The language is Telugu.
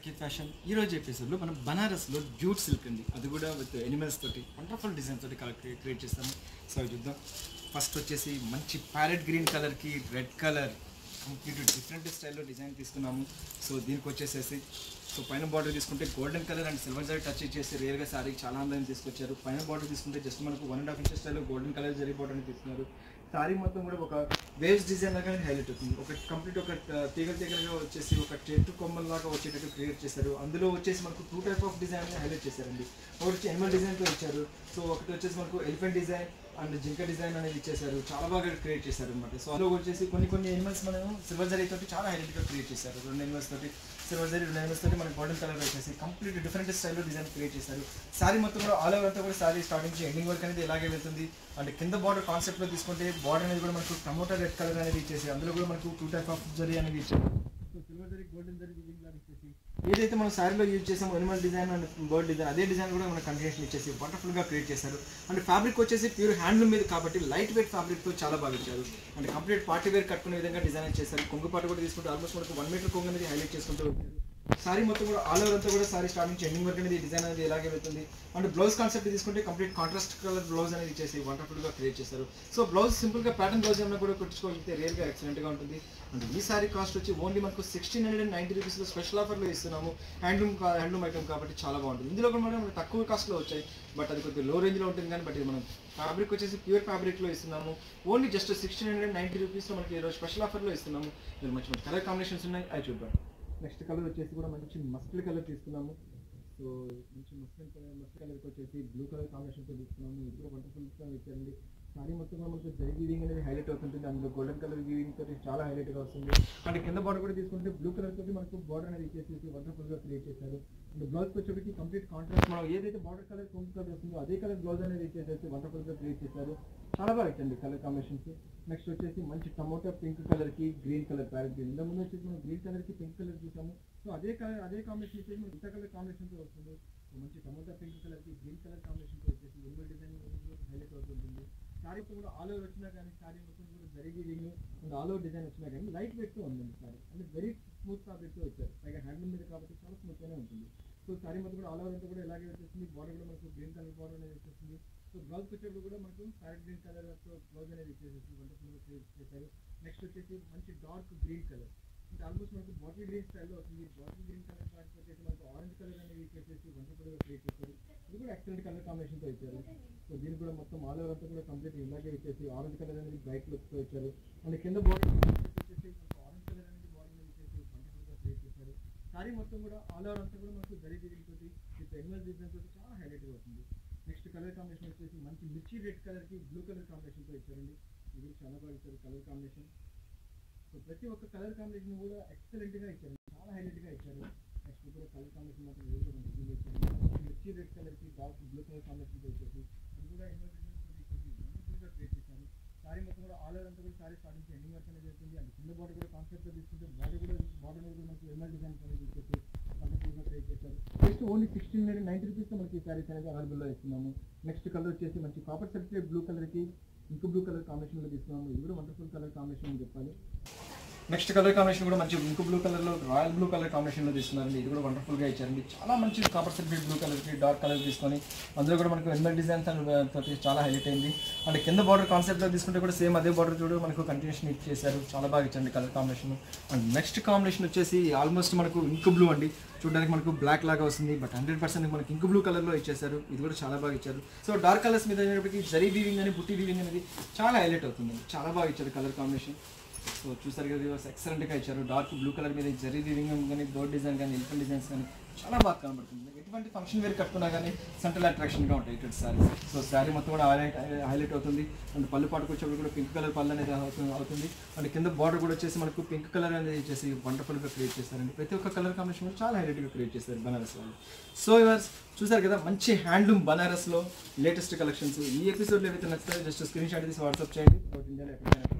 సంకేత్ ఫ్యాషన్ ఈ రోజు ఎపిసోడ్లో మనం బనారస్లో జ్యూట్ సిల్క్ అండి, అది కూడా విత్ ఎనిమల్స్ తోటి వండర్ఫుల్ డిజైన్ తోటి క్రియేట్ చేస్తాము. సో అవి చూద్దాం. ఫస్ట్ వచ్చేసి మంచి ప్యారెట్ గ్రీన్ కలర్కి రెడ్ కలర్ కంప్లీట్ డిఫరెంట్ స్టైల్లో డిజైన్ తీసుకున్నాము. సో దీనికి వచ్చేసేసి పైన బార్డర్ తీసుకుంటే golden colour and silver zari touch ఇచ్చేసి రియల్గా సారీ చాలా అందంగా తీసుకొచ్చారు. పైన బార్డర్ తీసుకుంటే జస్ట్ మనకు 1.5 ఇంచెస్ స్టైల్లో గోల్డెన్ కలర్ జరీ బార్డర్ని తీసుకున్నారు. సారీ మొత్తం కూడా ఒక వేవ్స్ డిజైన్ లాగా హైలైట్ అవుతుంది. ఒక కంప్లీట్ ఒక తీగలుగా వచ్చేసి ఒక చెట్టు కొమ్మల్లాగా వచ్చేటట్టు క్రియేట్ చేశారు. అందులో వచ్చేసి మనకు 2 టైప్ ఆఫ్ డిజైన్ హైలైట్ చేశారండి. ఒకటి వచ్చి ఎనిమల్ డిజైన్తో ఇచ్చారు. సో ఒకటి వచ్చేసి మనకు ఎలిఫెంట్ డిజైన్ అండ్ జింక డిజైన్ అనేది ఇచ్చేసారు. చాలా బాగా క్రియేట్ చేశారు అనమాట. సో అందులో వచ్చేసి కొన్ని ఎనిమల్స్ మనం సిల్వర్ జరీ తోటి చాలా హైలైట్గా క్రియేట్ చేశారు. 2 ఎనిమల్స్ తోటి సిల్వర్ జరీ, 2 ఎనిమల్స్ తోటి మనకి గోల్డెన్ కలర్ వచ్చేసి కంప్లీట్ డిఫరెంట్ స్టైల్లో డిజైన్ క్రియేట్ చేశారు. సారీ మొత్తం కూడా ఆల్ ఓవర్ అంతా కూడా సారీ స్టార్టింగ్ నుంచి ఎండింగ్ వరకు అనేది ఇలాగే వెళ్తుంది. అండ్ కింద బార్డర్ కాన్సెప్ట్లో తీసుకుంటే బార్డర్ అనేది కూడా మనకు టమోటా రెడ్ కలర్ అనేది ఇచ్చేసి అందులో కూడా మనకు 2 టైప్ ఆఫ్ జరీ అనేది ఇచ్చారు. So silver zari, golden zari weaving లాగా ఇచ్చేసి ఏదైతే మనం శారీలో యూజ్ చేసామో Animal design and bird design, అదే డిజైన్ కూడా మన కంటిన్యూషన్ ఇచ్చేసి వండర్ఫుల్గా క్రియేట్ చేశారు. అండ్ ఫ్యాబ్రిక్ వచ్చేసి ప్యూర్ హ్యాండ్లూమ్ మీద కాబట్టి లైట్ వెయిట్ ఫ్యాబ్రిక్తో చాలా బాగా ఇచ్చారు. అండ్ కంప్లీట్ పార్టీ వేర్ కట్టుకునే విధంగా డిజైన్ చేశారు. కొంగు పాటు కూడా తీసుకుంటే ఆల్మోస్ట్ మనకు 1 మీటర్ కొంగు అనేది హైలైట్ చేసుకుంటూ వచ్చారు. సారీ మొత్తం కూడా ఆల్ ఓవర్ అంతా కూడా సారీ స్టార్టింగ్ నుంచి ఎండింగ్ వరకు అనేది డిజైన్ అనేది ఇలాగే వెళ్తుంది. అండ్ బ్లౌజ్ కాన్సెప్ట్ తీసుకుంటే కంప్లీట్ కాంట్రాస్ట్ కలర్ బ్లౌజ్ అనేది ఇచ్చేసి వండర్ఫుల్గా క్రియేట్ చేశారు. సో బ్లౌజ్ సింపుల్గా ప్యాటర్న్ బ్లౌజ్ ఏమైనా కూడా కుట్టించుకోగలిగితే రియల్గా ఎక్సలెంట్గా ఉంటుంది. అండ్ ఈ సారీ కాస్ట్ వచ్చి ఓన్లీ మనకు 1690 రూపీస్లో స్పెషల్ ఆఫర్లో ఇస్తున్నాము. హ్యాండ్లూమ్ ఐటమ్ కాబట్టి చాలా బాగుంటుంది. ఇందులో కూడా మనకు తక్కువ కాస్ట్లో వచ్చాయి, బట్ అది కొద్దిగా లో రేంజ్లో ఉంటుంది. కానీ బట్ ఇది మనం ఫ్యాబ్రిక్ వచ్చేసి ప్యూర్ ఫ్యాబ్రిక్లో ఇస్తున్నాము. ఓన్లీ జస్ట్ 1690 రూపీస్లో మనకి ఈరోజు స్పెషల్ ఆఫర్లో ఇస్తున్నాము. ఇది మంచి మంచి కలర్ కాంబినేషన్స్ ఉన్నాయి, అవి చూద్దాం. నెక్స్ట్ కలర్ వచ్చేసి కూడా మంచి మస్టర్డ్ కలర్ తీసుకున్నాము. సో మంచి మస్టర్డ్ కలర్కి వచ్చేసి బ్లూ కలర్ కాంబినేషన్తో తీసుకున్నాము. ఇది కూడా వండర్ఫుల్గా ఇచ్చారండి. సారీ మొత్తం కూడా మనకు జరీ వీవింగ్ అనేది హైలైట్ అవుతుంది. అందులో గోల్డెన్ కలర్ వీవింగ్ తోటి చాలా హైలైట్గా వస్తుంది. అండ్ కింద బార్డర్ కూడా తీసుకుంటే బ్లూ కలర్ తోటి మనకు బార్డర్ అనేది ఇచ్చేసి వండర్ఫుల్గా క్రియేట్ చేశారు. అండ్ బ్లౌజ్కి వచ్చేటికి కంప్లీట్ కాంట్రాస్ట్ మనం ఏదైతే బార్డర్ కలర్ కొంగు కలర్ వస్తుందో అదే కలర్ బ్లౌజ్ అనేది ఇచ్చేసి వండర్ఫుల్గా క్రియేట్ చేశారు. చాలా బాగా ఇచ్చండి కలర్ కాంబినేషన్స్. నెక్స్ట్ వచ్చేసి మంచి టమోటా పింక్ కలర్కి గ్రీన్ కలర్ ప్యారెట్ గ్రీన్. ఇంతకుముందు వచ్చేసి మనం గ్రీన్ కలర్కి పింక్ కలర్ చూసాము. సో అదే కాంబినేషన్ వచ్చేసి మనకి ఇంత కలర్ కాంబినేషన్తో వస్తుంది. సో మంచి టమోటా పింక్ కలర్కి గ్రీన్ కలర్ కాంబినేషన్తో వచ్చేసి ఎనిమల్ డిజైన్ హైలైట్ అవుతుంటుంది. సారీ కూడా ఆల్ ఓవర్ వచ్చినా కానీ సారీ మొత్తం కూడా zari weaving and all over design వచ్చినా కానీ లైట్ వెయిట్తో ఉందండి సారీ. అంటే వెరీ స్మూత్ ఫ్యాబ్రిక్తో వచ్చారు. పైగా హ్యాండ్లూమ్ మీద కాబట్టి చాలా స్మూత్గానే ఉంటుంది. సో సారీ మొత్తం కూడా ఆల్ ఓవర్ అంతా కూడా ఇలాగే వచ్చేసింది. బార్డర్ కూడా మనకు గ్రీన్ కలర్ బార్డర్ అనేది వచ్చేసింది. సో బ్లౌజ్ వచ్చేప్పుడు కూడా మనకు ప్యారెట్ గ్రీన్ కలర్ బ్లౌజ్ అనేది ఇచ్చేసి వండర్ఫుల్గా క్రియేట్ చేశారు. నెక్స్ట్ వచ్చేసి మంచి డార్క్ గ్రీన్ కలర్, అంటే ఆల్మోస్ట్ మనకు బాటిల్ గ్రీన్ స్టైల్లో వస్తుంది. బాటిల్ గ్రీన్ కలర్ ప్యారెట్ వచ్చేసి మనకు ఆరెంజ్ కలర్ అనేది ఇచ్చేసి వండర్ఫుల్గా క్రియేట్ చేశారు. ఇది కూడా ఎక్సలెంట్ కలర్ కాంబినేషన్తో ఇచ్చారు. సో దీనికి కూడా మొత్తం ఆల్ ఓవర్ అంతా కూడా కంప్లీట్ ఇలాగే ఇచ్చేసి ఆరెంజ్ కలర్ అనేది బ్రైట్ లుక్తో ఇచ్చారు. అండ్ కింద బార్డర్ వచ్చేసి మనకు ఆరెంజ్ కలర్ అనేది బార్డర్ అనేది ఇచ్చేసి వండర్ఫుల్గా క్రియేట్ చేశారు. సారీ మొత్తం కూడా ఆల్ ఓవర్ అంతా కూడా మనకు జరీ వీవింగ్ తోటి విత్ ఎనిమల్ డిజైన్ తోటి చాలా హైలైట్గా అవుతుంది. నెక్స్ట్ కలర్ కాంబినేషన్ వచ్చేసి మంచి మిర్చి రెడ్ కలర్కి బ్లూ కలర్ కాంబినేషన్తో ఇచ్చారండి. ఇది చాలా బాగా ఇచ్చారు కలర్ కాంబినేషన్. సో ప్రతి ఒక్క కలర్ కాంబినేషన్ కూడా ఎక్సలెంట్గా ఇచ్చారు, చాలా హైలైట్గా ఇచ్చారు. నెక్స్ట్ కూడా కలర్ కాంబినేషన్ మాత్రం ఇది కూడా మంచిగా ఇచ్చారు. మిర్చి రెడ్ కలర్కి డార్క్ బ్లూ కలర్ కాంబినేషన్తో ఇచ్చేసి అది కూడా ఎనిమల్ డిజైన్ ఇచ్చేసి వండర్ఫుల్గా క్రియేట్ చేశారు. సారీ మొత్తం కూడా ఆల్ ఓవర్ అంతా కూడా సారీ స్టార్టింగ్ ఎండింగ్ వరకు అనేది జరుగుతుంది. అండ్ కింద బార్డర్ కూడా కాన్సెప్ట్తో తీసుకుంటే బార్డర్ అనేది కూడా మనకి ఎనిమల్ డిజైన్ అనేది ఇచ్చేసి వండర్ఫుల్గా క్రియేట్ చేశారు. నెక్స్ట్ ఓన్లీ 1690 రూపీస్తో మనకి సారీస్ అనేది అవైలబుల్లో ఇస్తున్నాము. నెక్స్ట్ కలర్ వచ్చేసి మంచి కాపర్ సర్టిఫికేట్ బ్లూ కలర్కి ఇంకో బ్లూ కలర్ కాంబినేషన్లో తీసుకున్నాము. ఇది కూడా వండర్ఫుల్ కలర్ కాంబినేషన్ అని చెప్పాలి. నెక్స్ట్ కలర్ కాంబినేషన్ కూడా మంచి ఇంకో బ్లూ కలర్లో రాయల్ బ్లూ కలర్ కాంబినేషన్లో తీసుకున్నారండి. ఇది కూడా వండర్ఫుల్గా ఇచ్చారండి. చాలా మంచి కాపర్ సర్టిఫికేట్ బ్లూ కలర్కి డార్క్ కలర్ తీసుకొని అందులో కూడా మనకు ఎనిమల్ డిజైన్స్ తోటి చాలా హైలైట్ అయింది. అండ్ కింద బార్డర్ కాన్సెప్ట్లో తీసుకుంటే కూడా సేమ్ అదే బార్డర్ చూడ మనకు కంటిన్యూషన్ ఇచ్చేసారు. చాలా బాగా ఇచ్చండి colour combination. And next combination వచ్చేసి ఆల్మోస్ట్ మనకు ఇంక్ బ్లూ అండి. చూడడానికి మనకు బ్లాక్ లాగా వస్తుంది, బట్ 100% మనకి ఇంక్ బ్లూ కలర్లో ఇచ్చేసారు. ఇది కూడా చాలా బాగా ఇచ్చారు. సో డార్క్ కలర్స్ మీద అయినప్పటికీ జరీ వీవింగ్ అని బుట్టి వీవింగ్ అనేది చాలా హైలైట్ అవుతుంది. చాలా బాగా ఇచ్చారు కలర్ కాంబినేషన్. సో చూసారు కదా, ఎక్సలెంట్గా ఇచ్చారు. డార్క్ బ్లూ కలర్ మీద జరీ వీవింగ్ కానీ బర్డ్ డిజైన్ కానీ ఎలిఫెంట్ డిజైన్స్ కానీ చాలా బాగా కనబడుతుంది. ఎటువంటి ఫంక్షన్ వేర్ కట్టుకున్నా కానీ సెంట్రల్ అట్రాక్షన్గా ఉంటాయి ఇటు సారీ. సో శారీ మొత్తం కూడా హైలైట్ అవుతుంది. అండ్ పళ్ళు పాటుకు వచ్చేప్పుడు కూడా పింక్ కలర్ పళ్ళు అనేది అవుతుంది. అండ్ కింద బార్డర్ కూడా వచ్చేసి మనకు పింక్ కలర్ అనేది వచ్చేసి వండర్ఫుల్గా క్రియేట్ చేస్తారండి. ప్రతి ఒక్క కలర్ కాంబినేషన్ కూడా చాలా హైలైట్గా క్రియేట్ చేస్తారు బనారస్ వాళ్ళు. సో ఇవర్స్ చూసారు కదా, మంచి హ్యాండ్లూమ్ బనారస్లో లేటెస్ట్ కలెక్షన్స్. ఈ ఎపిసోడ్లో ఏవైతే నచ్చుతాయో జస్ట్ స్క్రీన్ షాట్ తీసి వాట్సాప్ చేయండి. ఇండియాలో ఎక్కడైనా